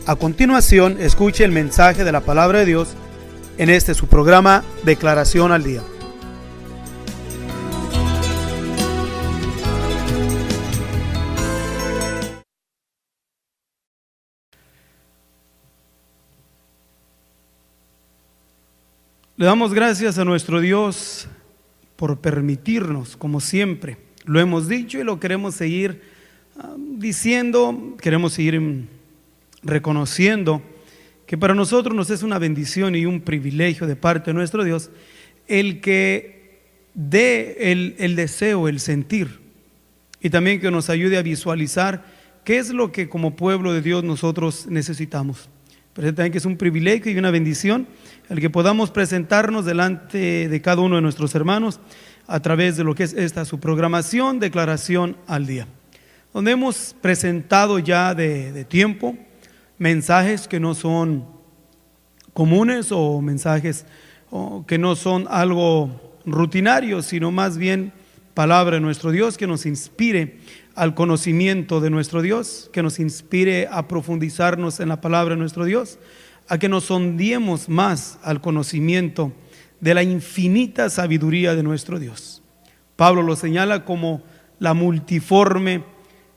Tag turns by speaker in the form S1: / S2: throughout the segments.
S1: A continuación, escuche el mensaje de la palabra de Dios en su programa Declaración al Día. Le damos gracias a nuestro Dios por permitirnos, como siempre, lo hemos dicho y lo queremos seguir diciendo, queremos seguir reconociendo que para nosotros nos es una bendición y un privilegio de parte de nuestro Dios el que dé el deseo, el sentir, y también que nos ayude a visualizar qué es lo que como pueblo de Dios nosotros necesitamos. Pero también que es un privilegio y una bendición el que podamos presentarnos delante de cada uno de nuestros hermanos a través de lo que es su programación, Declaración al Día, donde hemos presentado ya de tiempo mensajes que no son comunes o mensajes que no son algo rutinario, sino más bien palabra de nuestro Dios que nos inspire al conocimiento de nuestro Dios, que nos inspire a profundizarnos en la palabra de nuestro Dios, a que nos sondiemos más al conocimiento de la infinita sabiduría de nuestro Dios. Pablo lo señala como la multiforme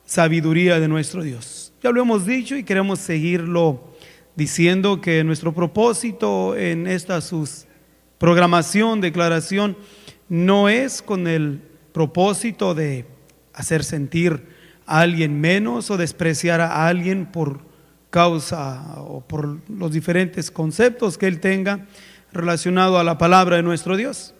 S1: sabiduría de nuestro Dios. Ya lo hemos dicho y queremos seguirlo diciendo que nuestro propósito en esta programación, declaración, no es con el propósito de hacer sentir a alguien menos o despreciar a alguien por causa o por los diferentes conceptos que él tenga relacionado a la palabra de nuestro Dios,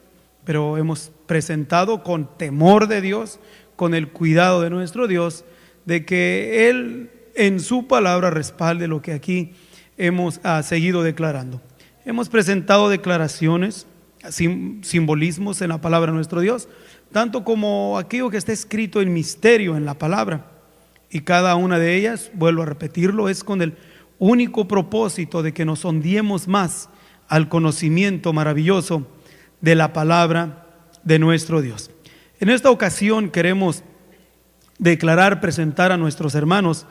S1: pero hemos presentado con temor de Dios, con el cuidado de nuestro Dios, de que Él en su palabra respalde lo que aquí hemos seguido declarando. Hemos presentado declaraciones, simbolismos en la palabra de nuestro Dios, tanto como aquello que está escrito en misterio en la palabra, y cada una de ellas, vuelvo a repetirlo, es con el único propósito de que nos sondiemos más al conocimiento maravilloso de la palabra de nuestro Dios. En esta ocasión queremos presentar a nuestros hermanos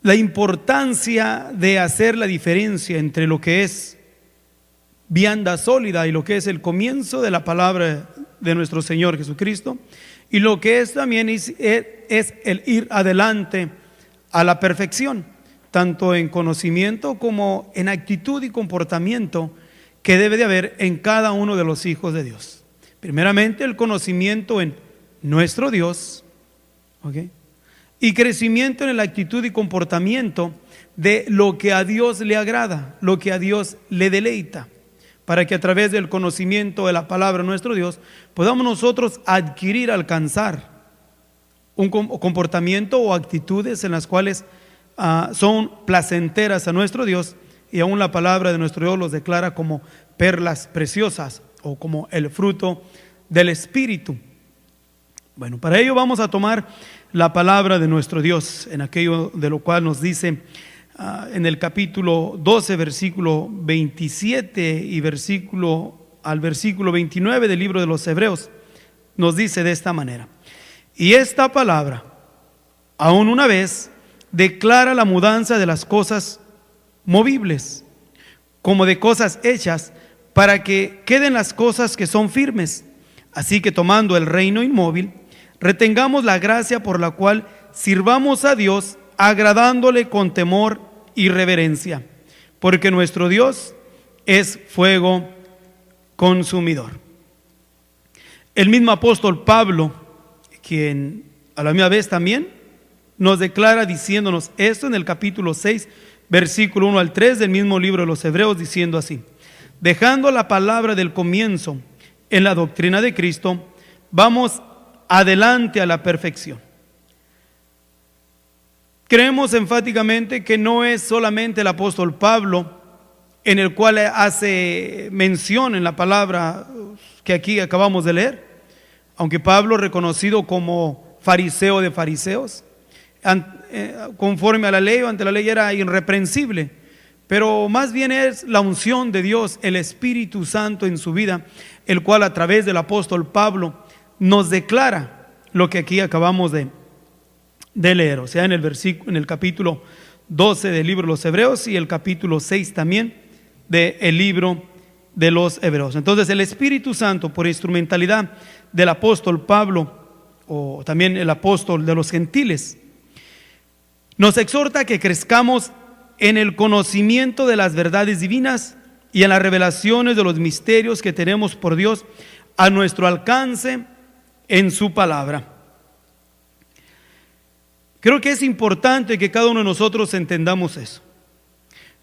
S1: la importancia de hacer la diferencia entre lo que es vianda sólida y lo que es el comienzo de la palabra de nuestro Señor Jesucristo, y lo que es también es el ir adelante a la perfección, tanto en conocimiento como en actitud y comportamiento que debe de haber en cada uno de los hijos de Dios. Primeramente el conocimiento en nuestro Dios, ¿okay? Y crecimiento en la actitud y comportamiento de lo que a Dios le agrada, lo que a Dios le deleita, para que a través del conocimiento de la palabra de nuestro Dios podamos nosotros alcanzar un comportamiento o actitudes en las cuales son placenteras a nuestro Dios, y aún la palabra de nuestro Dios los declara como perlas preciosas o como el fruto del Espíritu. Bueno, para ello vamos a tomar la palabra de nuestro Dios en aquello de lo cual nos dice en el capítulo 12, versículo 27 y versículo 29 del libro de los Hebreos. Nos dice de esta manera: y esta palabra, aún una vez, declara la mudanza de las cosas movibles, como de cosas hechas, para que queden las cosas que son firmes. Así que tomando el reino inmóvil, retengamos la gracia por la cual sirvamos a Dios, agradándole con temor y reverencia, porque nuestro Dios es fuego consumidor. El mismo apóstol Pablo, quien a la misma vez también nos declara diciéndonos esto en el capítulo 6, versículo 1 al 3 del mismo libro de los Hebreos, diciendo así: dejando la palabra del comienzo en la doctrina de Cristo, vamos adelante a la perfección. Creemos enfáticamente que no es solamente el apóstol Pablo en el cual hace mención en la palabra que aquí acabamos de leer, aunque Pablo, reconocido como fariseo de fariseos, conforme a la ley o ante la ley era irreprensible, pero más bien es la unción de Dios, el Espíritu Santo en su vida, el cual a través del apóstol Pablo nos declara lo que aquí acabamos de leer. O sea, en el capítulo 12 del libro de los Hebreos y el capítulo 6 también del libro de los Hebreos. Entonces el Espíritu Santo, por instrumentalidad del apóstol Pablo, o también el apóstol de los gentiles, nos exhorta a que crezcamos en el conocimiento de las verdades divinas y en las revelaciones de los misterios que tenemos por Dios a nuestro alcance en su palabra. Creo que es importante que cada uno de nosotros entendamos eso,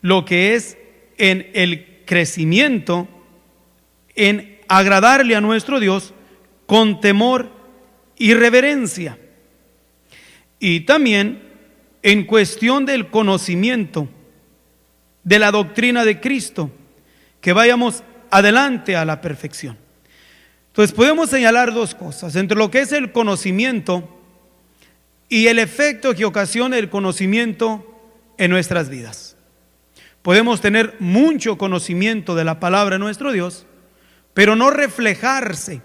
S1: lo que es en el crecimiento, en agradarle a nuestro Dios con temor y reverencia, y también en cuestión del conocimiento de la doctrina de Cristo, que vayamos adelante a la perfección. Entonces podemos señalar dos cosas entre lo que es el conocimiento y el efecto que ocasiona el conocimiento en nuestras vidas. Podemos tener mucho conocimiento de la palabra de nuestro Dios, pero no reflejarse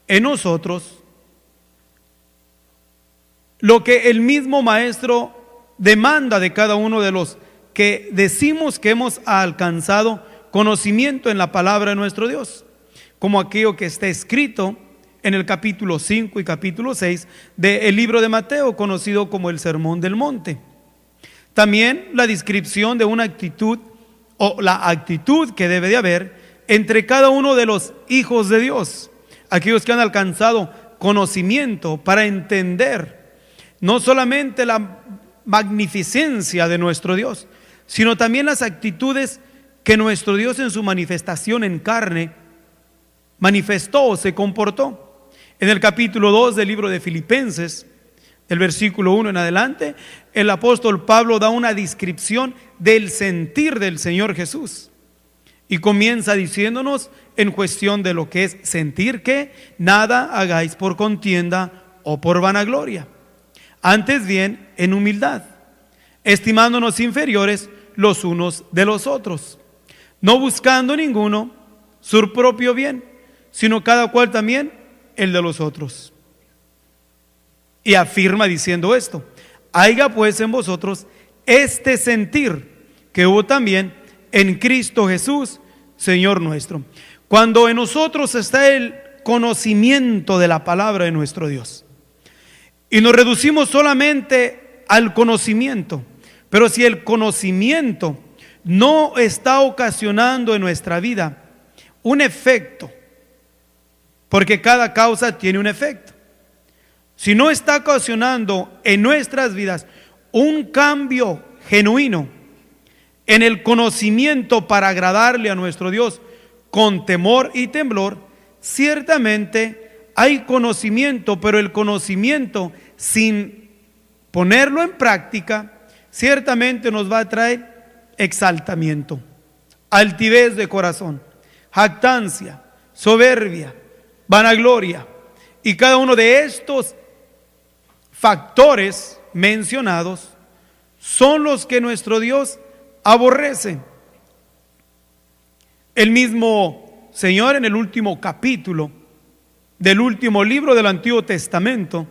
S1: en nosotros lo que el mismo Maestro demanda de cada uno de los que decimos que hemos alcanzado conocimiento en la palabra de nuestro Dios, como aquello que está escrito en el capítulo 5 y capítulo 6 del libro de Mateo, conocido como el Sermón del Monte. También la descripción de una actitud o la actitud que debe de haber entre cada uno de los hijos de Dios, aquellos que han alcanzado conocimiento para entender no solamente la magnificencia de nuestro Dios, sino también las actitudes que nuestro Dios en su manifestación en carne manifestó o se comportó. En el capítulo 2 del libro de Filipenses, el versículo 1 en adelante, el apóstol Pablo da una descripción del sentir del Señor Jesús y comienza diciéndonos en cuestión de lo que es sentir, que nada hagáis por contienda o por vanagloria, antes bien en humildad, estimándonos inferiores los unos de los otros, no buscando ninguno su propio bien, sino cada cual también el de los otros. Y afirma diciendo esto: haya pues en vosotros este sentir que hubo también en Cristo Jesús, Señor nuestro. Cuando en nosotros está el conocimiento de la palabra de nuestro Dios y nos reducimos solamente al conocimiento, pero si el conocimiento no está ocasionando en nuestra vida un efecto, porque cada causa tiene un efecto, si no está ocasionando en nuestras vidas un cambio genuino en el conocimiento para agradarle a nuestro Dios con temor y temblor, ciertamente hay conocimiento, pero el conocimiento sin ponerlo en práctica ciertamente nos va a traer exaltamiento, altivez de corazón, jactancia, soberbia, vanagloria, y cada uno de estos factores mencionados son los que nuestro Dios aborrece. El mismo Señor en el último capítulo del último libro del Antiguo Testamento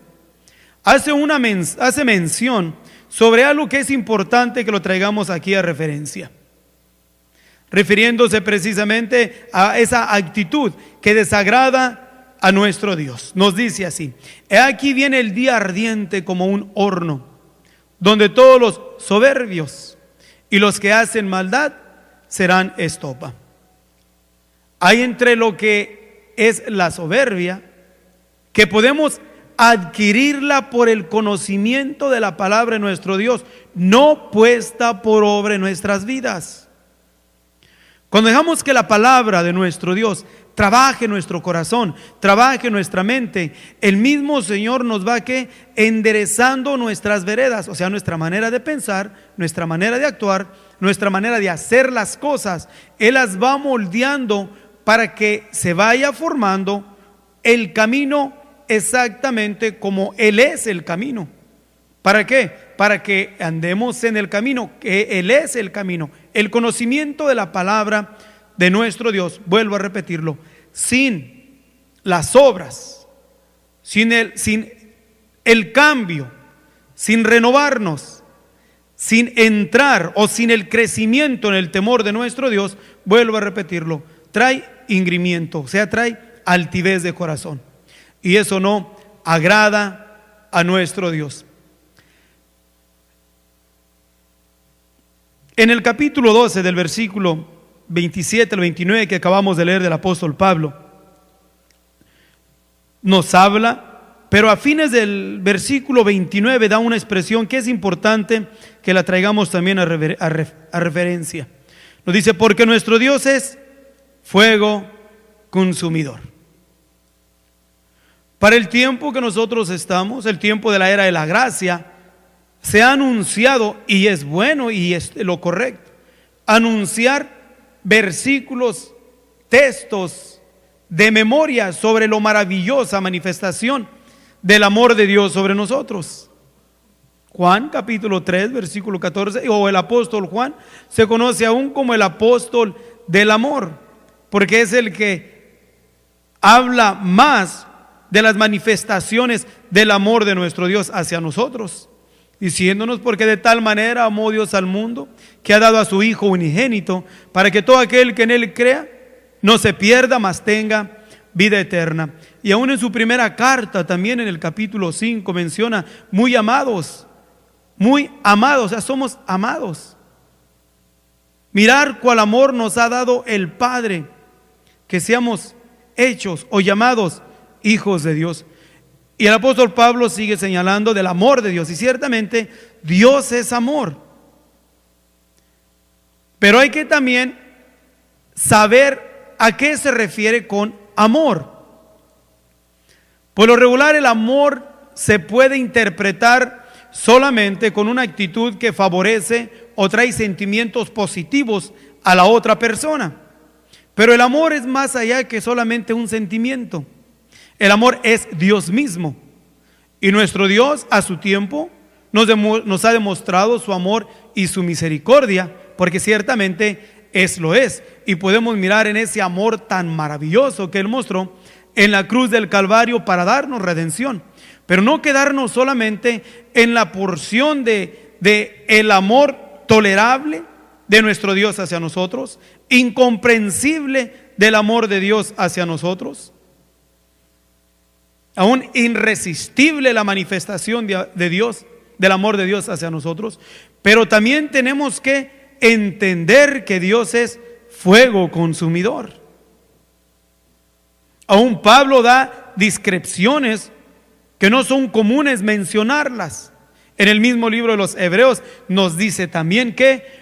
S1: hace mención sobre algo que es importante que lo traigamos aquí a referencia, refiriéndose precisamente a esa actitud que desagrada a nuestro Dios. Nos dice así: he aquí viene el día ardiente como un horno, donde todos los soberbios y los que hacen maldad serán estopa. Hay entre lo que es la soberbia, que podemos adquirirla por el conocimiento de la palabra de nuestro Dios, no puesta por obra en nuestras vidas. Cuando dejamos que la palabra de nuestro Dios trabaje en nuestro corazón, trabaje en nuestra mente, el mismo Señor nos va enderezando nuestras veredas, o sea, nuestra manera de pensar, nuestra manera de actuar, nuestra manera de hacer las cosas. Él las va moldeando para que se vaya formando el camino exactamente como Él es el camino. ¿Para qué? Para que andemos en el camino, que Él es el camino. El conocimiento de la palabra de nuestro Dios, vuelvo a repetirlo, sin las obras, sin el cambio, sin renovarnos, sin entrar o sin el crecimiento en el temor de nuestro Dios, vuelvo a repetirlo, trae ingrimiento, o sea, trae altivez de corazón. Y eso no agrada a nuestro Dios. En el capítulo 12 del versículo 27 al 29 que acabamos de leer del apóstol Pablo, nos habla, pero a fines del versículo 29 da una expresión que es importante que la traigamos también a referencia. Nos dice, porque nuestro Dios es fuego consumidor. Para el tiempo que nosotros estamos, el tiempo de la era de la gracia, se ha anunciado, y es bueno y es lo correcto, anunciar versículos, textos de memoria sobre lo maravillosa manifestación del amor de Dios sobre nosotros. Juan capítulo 3 versículo 14, o el apóstol Juan, se conoce aún como el apóstol del amor, porque es el que habla más de las manifestaciones del amor de nuestro Dios hacia nosotros, diciéndonos, porque de tal manera amó Dios al mundo, que ha dado a su Hijo unigénito, para que todo aquel que en Él crea no se pierda, mas tenga vida eterna. Y aún en su primera carta, también en el capítulo 5, menciona, muy amados, o sea, somos amados. Mirar cuál amor nos ha dado el Padre, que seamos hechos o llamados hijos de Dios. Y el apóstol Pablo sigue señalando del amor de Dios, y ciertamente Dios es amor. Pero hay que también saber a qué se refiere con amor. Por lo regular, el amor se puede interpretar solamente con una actitud que favorece o trae sentimientos positivos a la otra persona. Pero el amor es más allá que solamente un sentimiento. El amor es Dios mismo. Y nuestro Dios, a su tiempo, nos ha demostrado su amor y su misericordia, porque ciertamente lo es. Y podemos mirar en ese amor tan maravilloso que Él mostró en la cruz del Calvario para darnos redención. Pero no quedarnos solamente en la porción de el amor tolerable de nuestro Dios hacia nosotros, incomprensible del amor de Dios hacia nosotros, aún irresistible la manifestación de Dios, del amor de Dios hacia nosotros. Pero también tenemos que entender que Dios es fuego consumidor. Aún Pablo da descripciones que no son comunes mencionarlas. En el mismo libro de los Hebreos nos dice también que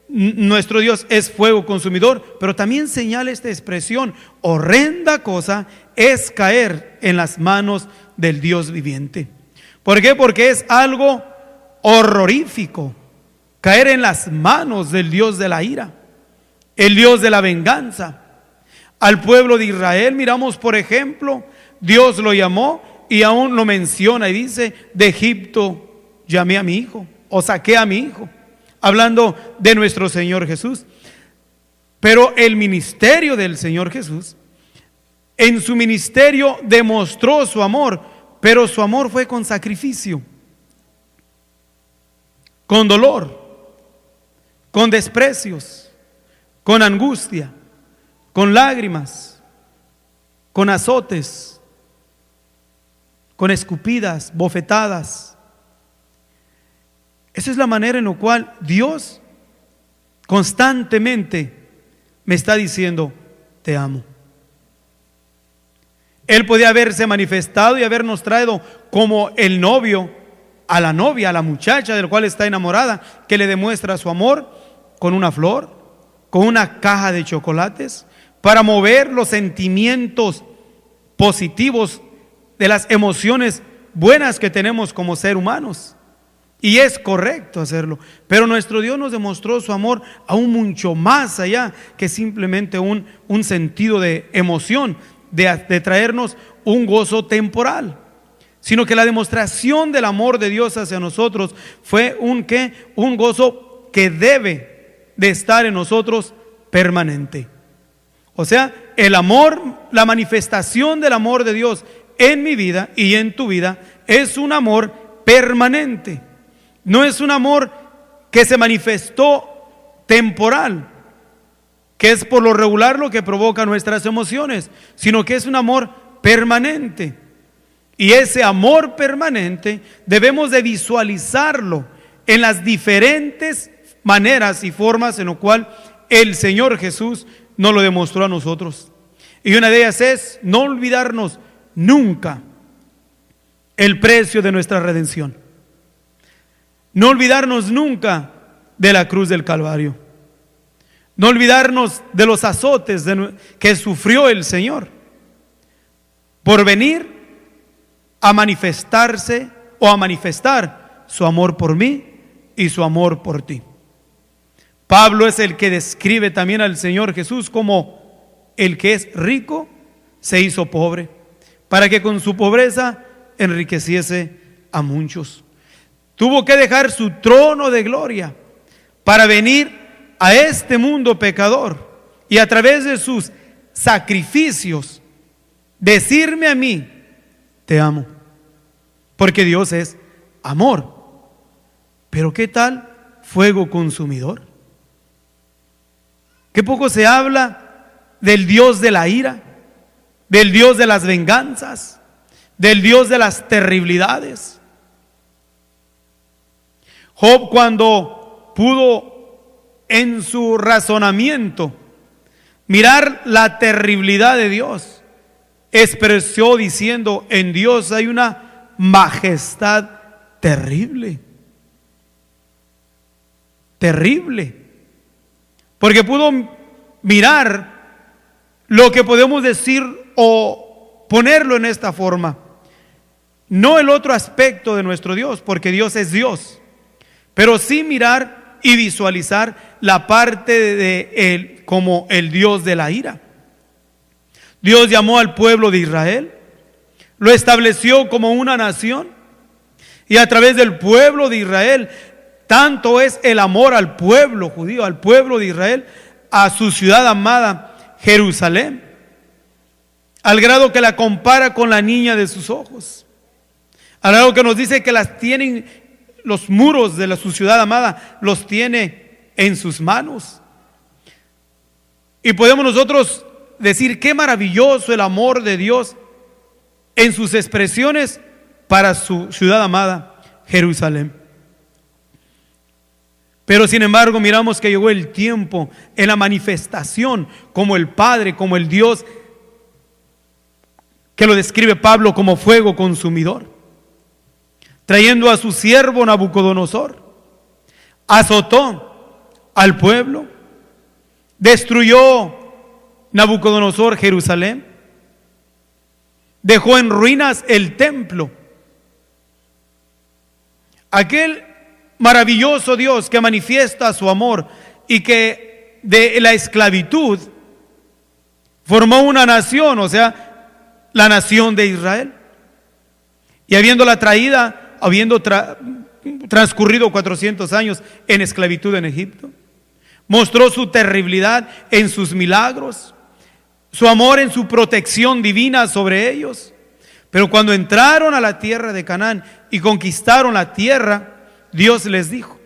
S1: nuestro Dios es fuego consumidor, pero también señala esta expresión: horrenda cosa es caer en las manos del Dios viviente. ¿Por qué? Porque es algo horrorífico caer en las manos del Dios de la ira, el Dios de la venganza. Al pueblo de Israel, miramos por ejemplo, Dios lo llamó y aún lo menciona y dice: de Egipto llamé a mi hijo, o saqué a mi hijo, hablando de nuestro Señor Jesús. Pero el ministerio del Señor Jesús, en su ministerio demostró su amor, pero su amor fue con sacrificio, con dolor, con desprecios, con angustia, con lágrimas, con azotes, con escupidas, bofetadas. Esa es la manera en la cual Dios constantemente me está diciendo: te amo. Él podía haberse manifestado y habernos traído como el novio a la novia, a la muchacha del cual está enamorada, que le demuestra su amor con una flor, con una caja de chocolates, para mover los sentimientos positivos de las emociones buenas que tenemos como ser humanos. Y es correcto hacerlo, pero nuestro Dios nos demostró su amor aún mucho más allá que simplemente un sentido de emoción, de traernos un gozo temporal, sino que la demostración del amor de Dios hacia nosotros fue un gozo que debe de estar en nosotros permanente. O sea, el amor, la manifestación del amor de Dios en mi vida y en tu vida es un amor permanente. No es un amor que se manifestó temporal, que es por lo regular lo que provoca nuestras emociones, sino que es un amor permanente. Y ese amor permanente debemos de visualizarlo en las diferentes maneras y formas en lo cual el Señor Jesús nos lo demostró a nosotros. Y una de ellas es no olvidarnos nunca el precio de nuestra redención. No olvidarnos nunca de la cruz del Calvario. No olvidarnos de los azotes que sufrió el Señor por venir a manifestarse o a manifestar su amor por mí y su amor por ti. Pablo es el que describe también al Señor Jesús como el que es rico se hizo pobre, para que con su pobreza enriqueciese a muchos. Tuvo que dejar su trono de gloria para venir a este mundo pecador y a través de sus sacrificios decirme a mí: te amo, porque Dios es amor. Pero ¿qué tal fuego consumidor? Qué poco se habla del Dios de la ira, del Dios de las venganzas, del Dios de las terribilidades. Job, cuando pudo en su razonamiento mirar la terribilidad de Dios, expresó diciendo: en Dios hay una majestad terrible. Terrible. Porque pudo mirar lo que podemos decir o ponerlo en esta forma. No el otro aspecto de nuestro Dios, porque Dios es Dios, pero sí mirar y visualizar la parte de Él como el Dios de la ira. Dios llamó al pueblo de Israel, lo estableció como una nación, y a través del pueblo de Israel, tanto es el amor al pueblo judío, al pueblo de Israel, a su ciudad amada, Jerusalén, al grado que la compara con la niña de sus ojos, al grado que nos dice que las tienen, los muros de su ciudad amada, los tiene en sus manos. Y podemos nosotros decir: qué maravilloso el amor de Dios en sus expresiones para su ciudad amada, Jerusalén. Pero sin embargo miramos que llegó el tiempo en la manifestación como el Padre, como el Dios que lo describe Pablo como fuego consumidor, trayendo a su siervo Nabucodonosor, azotó al pueblo, destruyó Nabucodonosor Jerusalén, dejó en ruinas el templo. Aquel maravilloso Dios que manifiesta su amor y que de la esclavitud formó una nación, o sea, la nación de Israel. Y habiéndola traída, habiendo transcurrido 400 años en esclavitud en Egipto, mostró su terribilidad en sus milagros, su amor en su protección divina sobre ellos. Pero cuando entraron a la tierra de Canaán y conquistaron la tierra, Dios les dijo: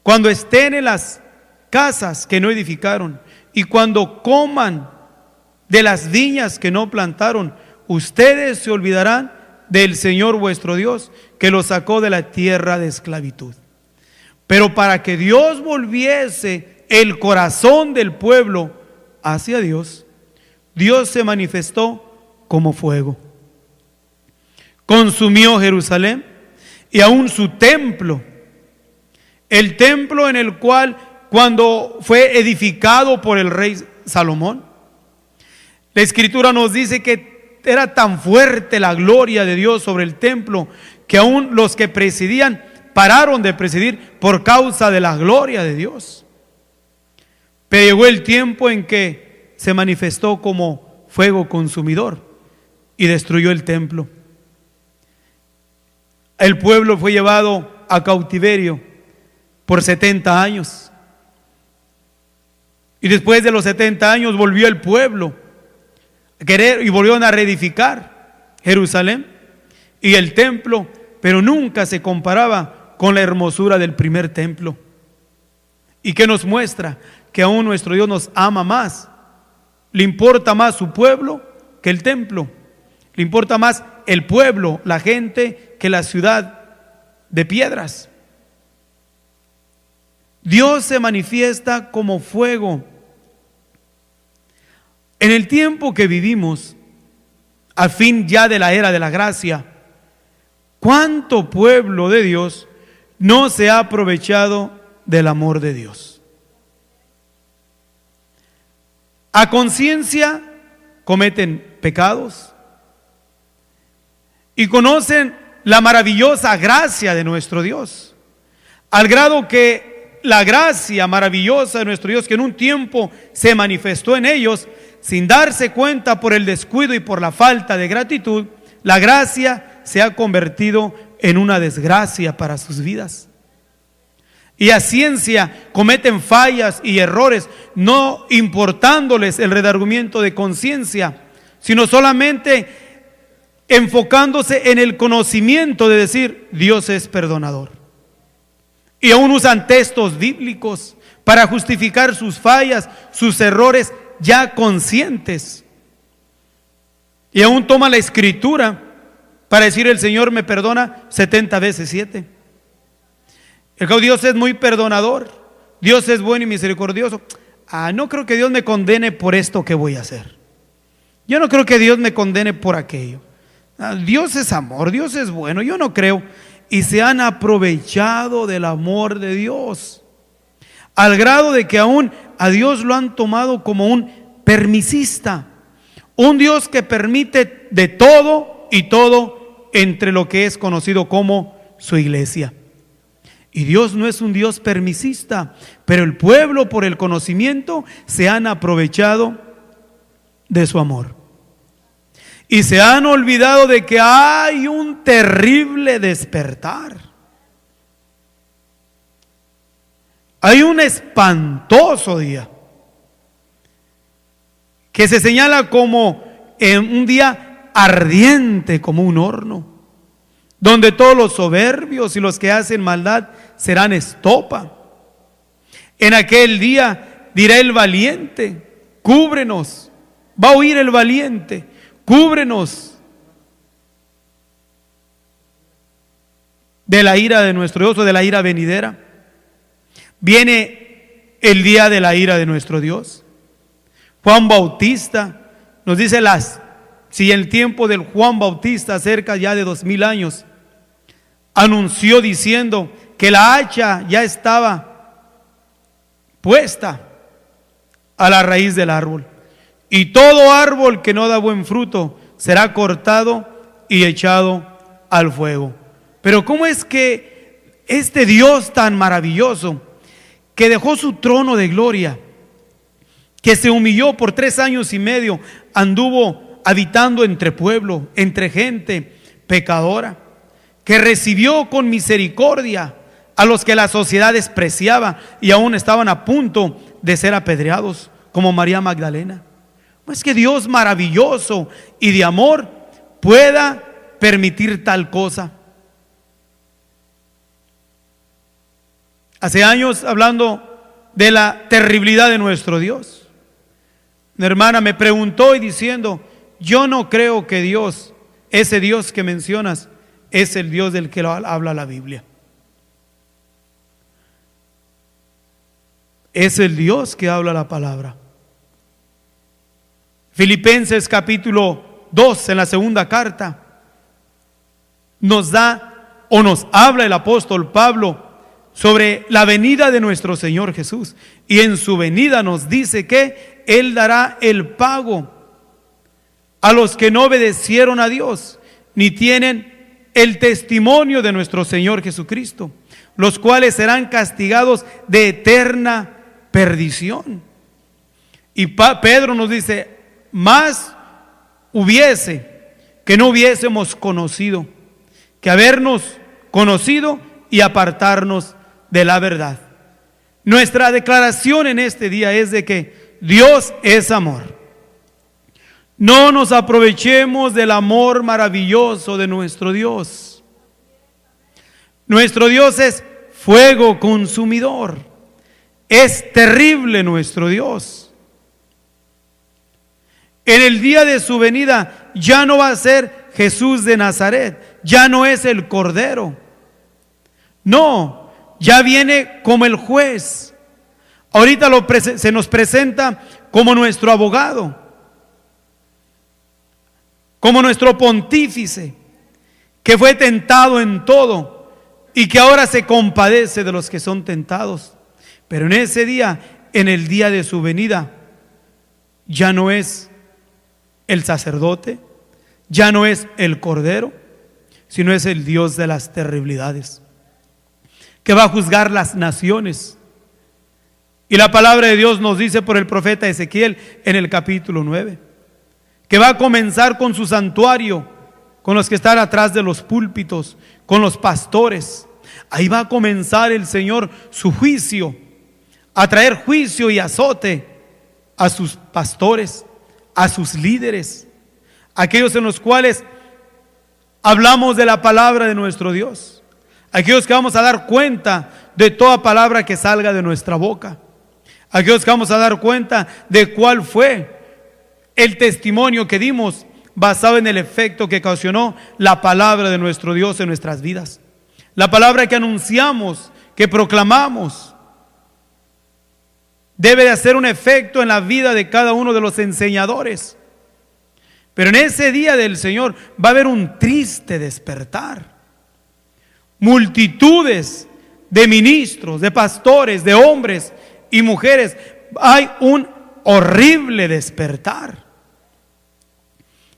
S1: cuando estén en las casas que no edificaron y cuando coman de las viñas que no plantaron, ustedes se olvidarán del Señor vuestro Dios, que los sacó de la tierra de esclavitud. Pero para que Dios volviese el corazón del pueblo hacia Dios, Dios se manifestó como fuego. Consumió Jerusalén y aún su templo, el templo en el cual, cuando fue edificado por el rey Salomón, la Escritura nos dice que era tan fuerte la gloria de Dios sobre el templo que aún los que presidían pararon de presidir por causa de la gloria de Dios. Pero llegó el tiempo en que se manifestó como fuego consumidor y destruyó el templo. El pueblo fue llevado a cautiverio por 70 años. Y después de los 70 años volvió el pueblo a querer y volvieron a reedificar Jerusalén y el templo, pero nunca se comparaba con la hermosura del primer templo. ¿Y qué nos muestra? Que aún nuestro Dios nos ama más. Le importa más su pueblo que el templo. Le importa más el pueblo, la gente, que la ciudad de piedras. Dios se manifiesta como fuego. En el tiempo que vivimos, al fin ya de la era de la gracia, ¿cuánto pueblo de Dios no se ha aprovechado del amor de Dios? A conciencia cometen pecados y conocen la maravillosa gracia de nuestro Dios, al grado que la gracia maravillosa de nuestro Dios, que en un tiempo se manifestó en ellos, sin darse cuenta por el descuido y por la falta de gratitud, la gracia se ha convertido en una desgracia para sus vidas. Y a ciencia cometen fallas y errores, no importándoles el redargüimiento de conciencia, sino solamente enfocándose en el conocimiento de decir: Dios es perdonador. Y aún usan textos bíblicos para justificar sus fallas, sus errores ya conscientes. Y aún toman la escritura para decir: el Señor me perdona 70 veces 7. Dios es muy perdonador, Dios es bueno y misericordioso. No creo que Dios me condene por esto que voy a hacer. Yo no creo que Dios me condene por aquello. Dios es amor, Dios es bueno, yo no creo. Y se han aprovechado del amor de Dios, al grado de que aún a Dios lo han tomado como un permisista, un Dios que permite de todo y todo entre lo que es conocido como su iglesia. Y Dios no es un Dios permisista, pero el pueblo, por el conocimiento, se han aprovechado de su amor. Y se han olvidado de que hay un terrible despertar. Hay un espantoso día que se señala como un día ardiente como un horno, donde todos los soberbios y los que hacen maldad serán estopa. En aquel día dirá el valiente: cúbrenos. Va a oír el valiente: cúbrenos de la ira de nuestro Dios, o de la ira venidera. Viene el día de la ira de nuestro Dios. Juan Bautista nos dice si el tiempo del Juan Bautista, cerca ya de 2000 años, anunció diciendo que la hacha ya estaba puesta a la raíz del árbol, y todo árbol que no da buen fruto será cortado y echado al fuego. Pero ¿cómo es que este Dios tan maravilloso, que dejó su trono de gloria, que se humilló por 3 años y medio, anduvo habitando entre pueblo, entre gente pecadora, que recibió con misericordia a los que la sociedad despreciaba y aún estaban a punto de ser apedreados, como María Magdalena? Pues que Dios maravilloso y de amor pueda permitir tal cosa. Hace años, hablando de la terribilidad de nuestro Dios, una hermana me preguntó y diciendo: yo no creo que Dios, ese Dios que mencionas, es el Dios del que habla la Biblia. Es el Dios que habla la palabra. Filipenses capítulo 2, en la segunda carta, nos da o nos habla el apóstol Pablo sobre la venida de nuestro Señor Jesús. Y en su venida nos dice que Él dará el pago a los que no obedecieron a Dios, ni tienen el testimonio de nuestro Señor Jesucristo, los cuales serán castigados de eterna perdición. Y Pedro nos dice: más hubiese que no hubiésemos conocido, que habernos conocido y apartarnos de la verdad. Nuestra declaración en este día es de que Dios es amor. No nos aprovechemos del amor maravilloso de nuestro Dios. Nuestro Dios es fuego consumidor. Es terrible nuestro Dios. En el día de su venida ya no va a ser Jesús de Nazaret, ya no es el Cordero. No, ya viene como el juez. Ahorita se nos presenta como nuestro abogado, como nuestro pontífice, que fue tentado en todo y que ahora se compadece de los que son tentados. Pero en ese día, en el día de su venida, ya no es el sacerdote, ya no es el Cordero, sino es el Dios de las terribilidades, que va a juzgar las naciones. Y la palabra de Dios nos dice por el profeta Ezequiel en el capítulo 9, que va a comenzar con su santuario, con los que están atrás de los púlpitos, con los pastores. Ahí va a comenzar el Señor su juicio, a traer juicio y azote a sus pastores, a sus líderes, aquellos en los cuales hablamos de la palabra de nuestro Dios, aquellos que vamos a dar cuenta de toda palabra que salga de nuestra boca, aquellos que vamos a dar cuenta de cuál fue el testimonio que dimos basado en el efecto que ocasionó la palabra de nuestro Dios en nuestras vidas, la palabra que anunciamos, que proclamamos. Debe de hacer un efecto en la vida de cada uno de los enseñadores. Pero en ese día del Señor va a haber un triste despertar. Multitudes de ministros, de pastores, de hombres y mujeres. Hay un horrible despertar.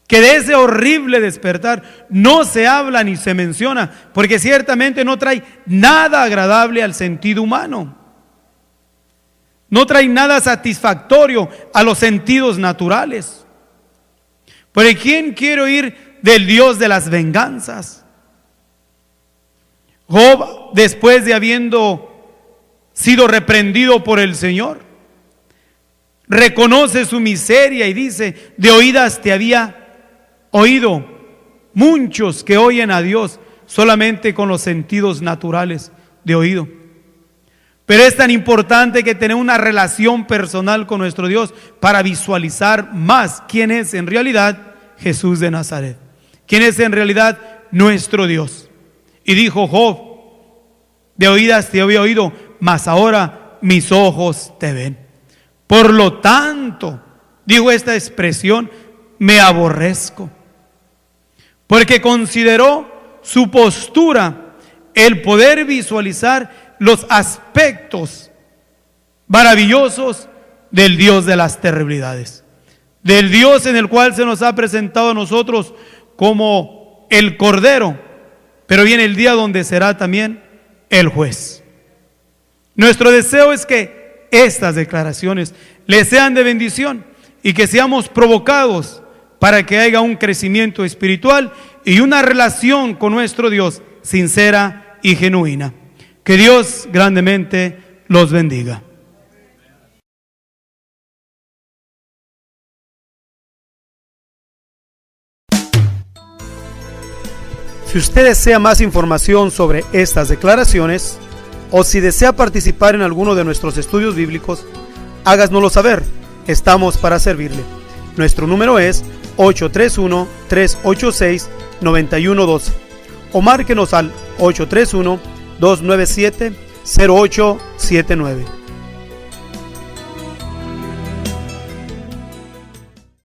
S1: Que de ese horrible despertar no se habla ni se menciona, porque ciertamente no trae nada agradable al sentido humano. No trae nada satisfactorio a los sentidos naturales. Pero ¿quién quiere oír del Dios de las venganzas? Job, después de habiendo sido reprendido por el Señor, reconoce su miseria y dice: de oídas te había oído. Muchos que oyen a Dios solamente con los sentidos naturales de oído. Pero es tan importante que tener una relación personal con nuestro Dios para visualizar más quién es en realidad Jesús de Nazaret, quién es en realidad nuestro Dios. Y dijo Job: de oídas te había oído, mas ahora mis ojos te ven. Por lo tanto, dijo esta expresión, me aborrezco, porque consideró su postura el poder visualizar los aspectos maravillosos del Dios de las terribilidades, del Dios en el cual se nos ha presentado a nosotros como el Cordero, pero viene el día donde será también el juez. Nuestro deseo es que estas declaraciones les sean de bendición y que seamos provocados para que haya un crecimiento espiritual y una relación con nuestro Dios sincera y genuina. Que Dios grandemente los bendiga. Si usted desea más información sobre estas declaraciones o si desea participar en alguno de nuestros estudios bíblicos, háganoslo saber. Estamos para servirle. Nuestro número es 831-386-9112 o márquenos al 831-297-0879.